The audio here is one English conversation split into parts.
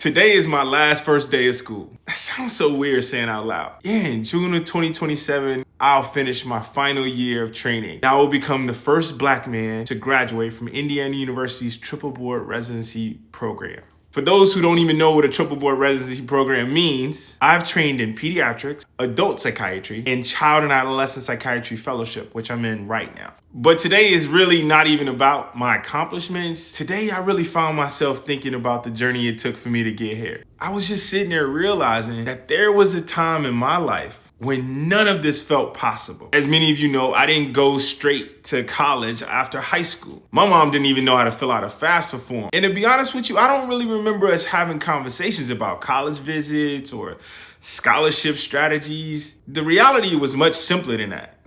Today is my first day of school. That sounds so weird saying out loud. Yeah, in June of 2027, I'll finish my final year of training. I will become the first Black man to graduate from Indiana University's triple board residency program. For those who don't even know what a triple board residency program means, I've trained in pediatrics, adult psychiatry, and child and adolescent psychiatry fellowship, which I'm in right now. But today is really not even about my accomplishments. Today, I really found myself thinking about the journey it took for me to get here. I was just sitting there realizing that there was a time in my life when none of this felt possible. As many of you know, I didn't go straight to college after high school. My mom didn't even know how to fill out a FAFSA form. And to be honest with you, I don't really remember us having conversations about college visits or scholarship strategies. The reality was much simpler than that.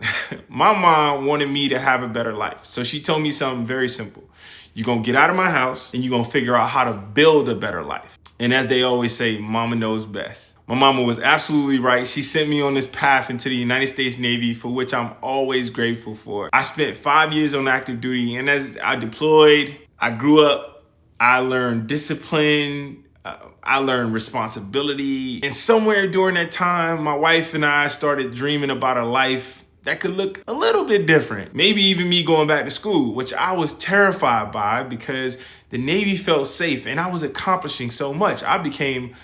My mom wanted me to have a better life. So she told me something very simple. You're gonna get out of my house and you're gonna figure out how to build a better life. And as they always say, mama knows best. My mama was absolutely right. She sent me on this path into the United States Navy, for which I'm always grateful for. I spent 5 years on active duty, and as I deployed, I grew up, I learned discipline, I learned responsibility. And somewhere during that time, my wife and I started dreaming about a life that could look a little bit different. Maybe even me going back to school, which I was terrified by because the Navy felt safe and I was accomplishing so much. I became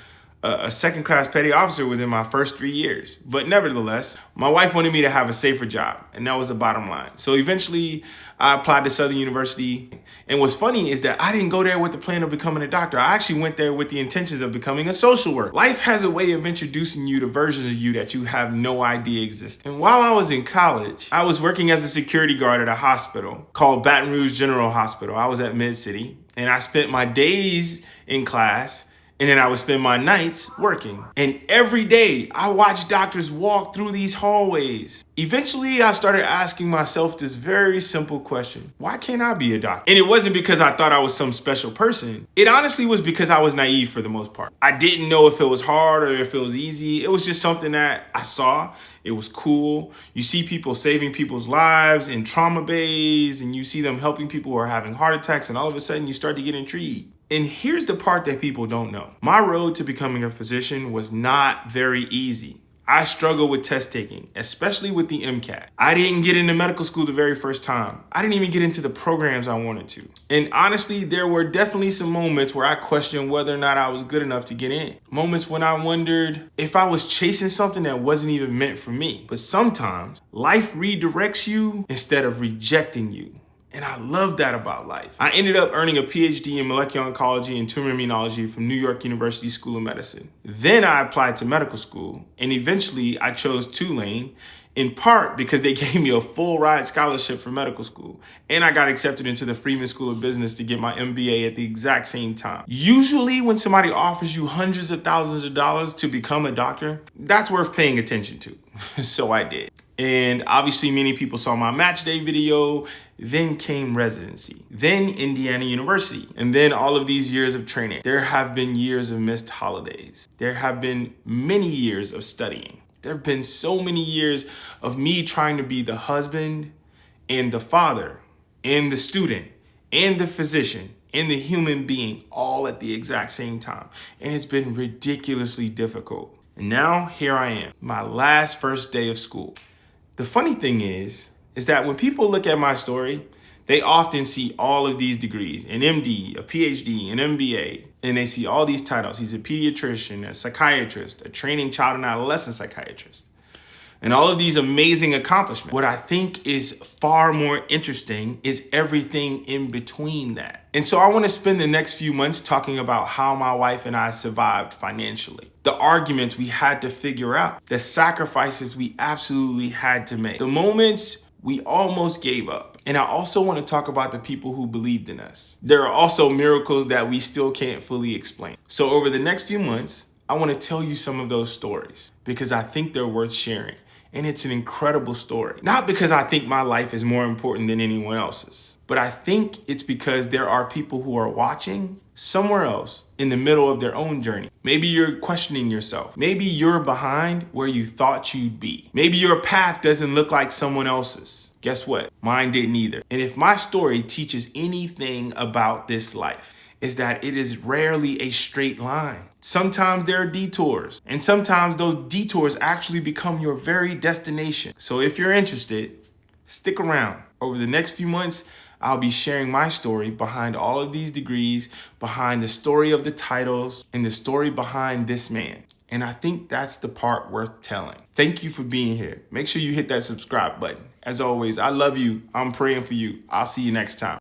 a second-class petty officer within my first 3 years. But nevertheless, my wife wanted me to have a safer job, and that was the bottom line. So eventually, I applied to Southern University. And what's funny is that I didn't go there with the plan of becoming a doctor. I actually went there with the intentions of becoming a social worker. Life has a way of introducing you to versions of you that you have no idea exist. And while I was in college, I was working as a security guard at a hospital called Baton Rouge General Hospital. I was at Mid-City, and I spent my days in class, and then I would spend my nights working. And every day I watched doctors walk through these hallways. Eventually I started asking myself this very simple question: why can't I be a doctor? And it wasn't because I thought I was some special person. It honestly was because I was naive for the most part. I didn't know if it was hard or if it was easy. It was just something that I saw. It was cool. You see people saving people's lives in trauma bays, and you see them helping people who are having heart attacks, and all of a sudden you start to get intrigued. And here's the part that people don't know. My road to becoming a physician was not very easy. I struggled with test taking, especially with the MCAT. I didn't get into medical school the very first time. I didn't even get into the programs I wanted to. And honestly, there were definitely some moments where I questioned whether or not I was good enough to get in. Moments when I wondered if I was chasing something that wasn't even meant for me. But sometimes life redirects you instead of rejecting you. And I love that about life. I ended up earning a PhD in molecular oncology and tumor immunology from New York University School of Medicine. Then I applied to medical school, and eventually I chose Tulane, in part because they gave me a full ride scholarship for medical school. And I got accepted into the Freeman School of Business to get my MBA at the exact same time. Usually when somebody offers you hundreds of thousands of dollars to become a doctor, that's worth paying attention to. So I did. And obviously many people saw my match day video. Then came residency, then Indiana University, and then all of these years of training. There have been years of missed holidays. There have been many years of studying. There have been so many years of me trying to be the husband and the father and the student and the physician and the human being all at the exact same time. And it's been ridiculously difficult. And now here I am, my first day of school. The funny thing is that when people look at my story, they often see all of these degrees, an MD, a PhD, an MBA, and they see all these titles. He's a pediatrician, a psychiatrist, a training child and adolescent psychiatrist, and all of these amazing accomplishments. What I think is far more interesting is everything in between that. And so I want to spend the next few months talking about how my wife and I survived financially, the arguments we had to figure out, the sacrifices we absolutely had to make, the moments we almost gave up. And I also want to talk about the people who believed in us. There are also miracles that we still can't fully explain. So over the next few months, I want to tell you some of those stories because I think they're worth sharing. And it's an incredible story. Not because I think my life is more important than anyone else's, But I think it's because there are people who are watching somewhere else in the middle of their own journey. Maybe you're questioning yourself. Maybe you're behind where you thought you'd be. Maybe your path doesn't look like someone else's. Guess what? Mine didn't either. And if my story teaches anything about this life, is that it is rarely a straight line. Sometimes there are detours, and sometimes those detours actually become your very destination. So if you're interested, stick around. Over the next few months, I'll be sharing my story behind all of these degrees, behind the story of the titles, and the story behind this man. And I think that's the part worth telling. Thank you for being here. Make sure you hit that subscribe button. As always, I love you. I'm praying for you. I'll see you next time.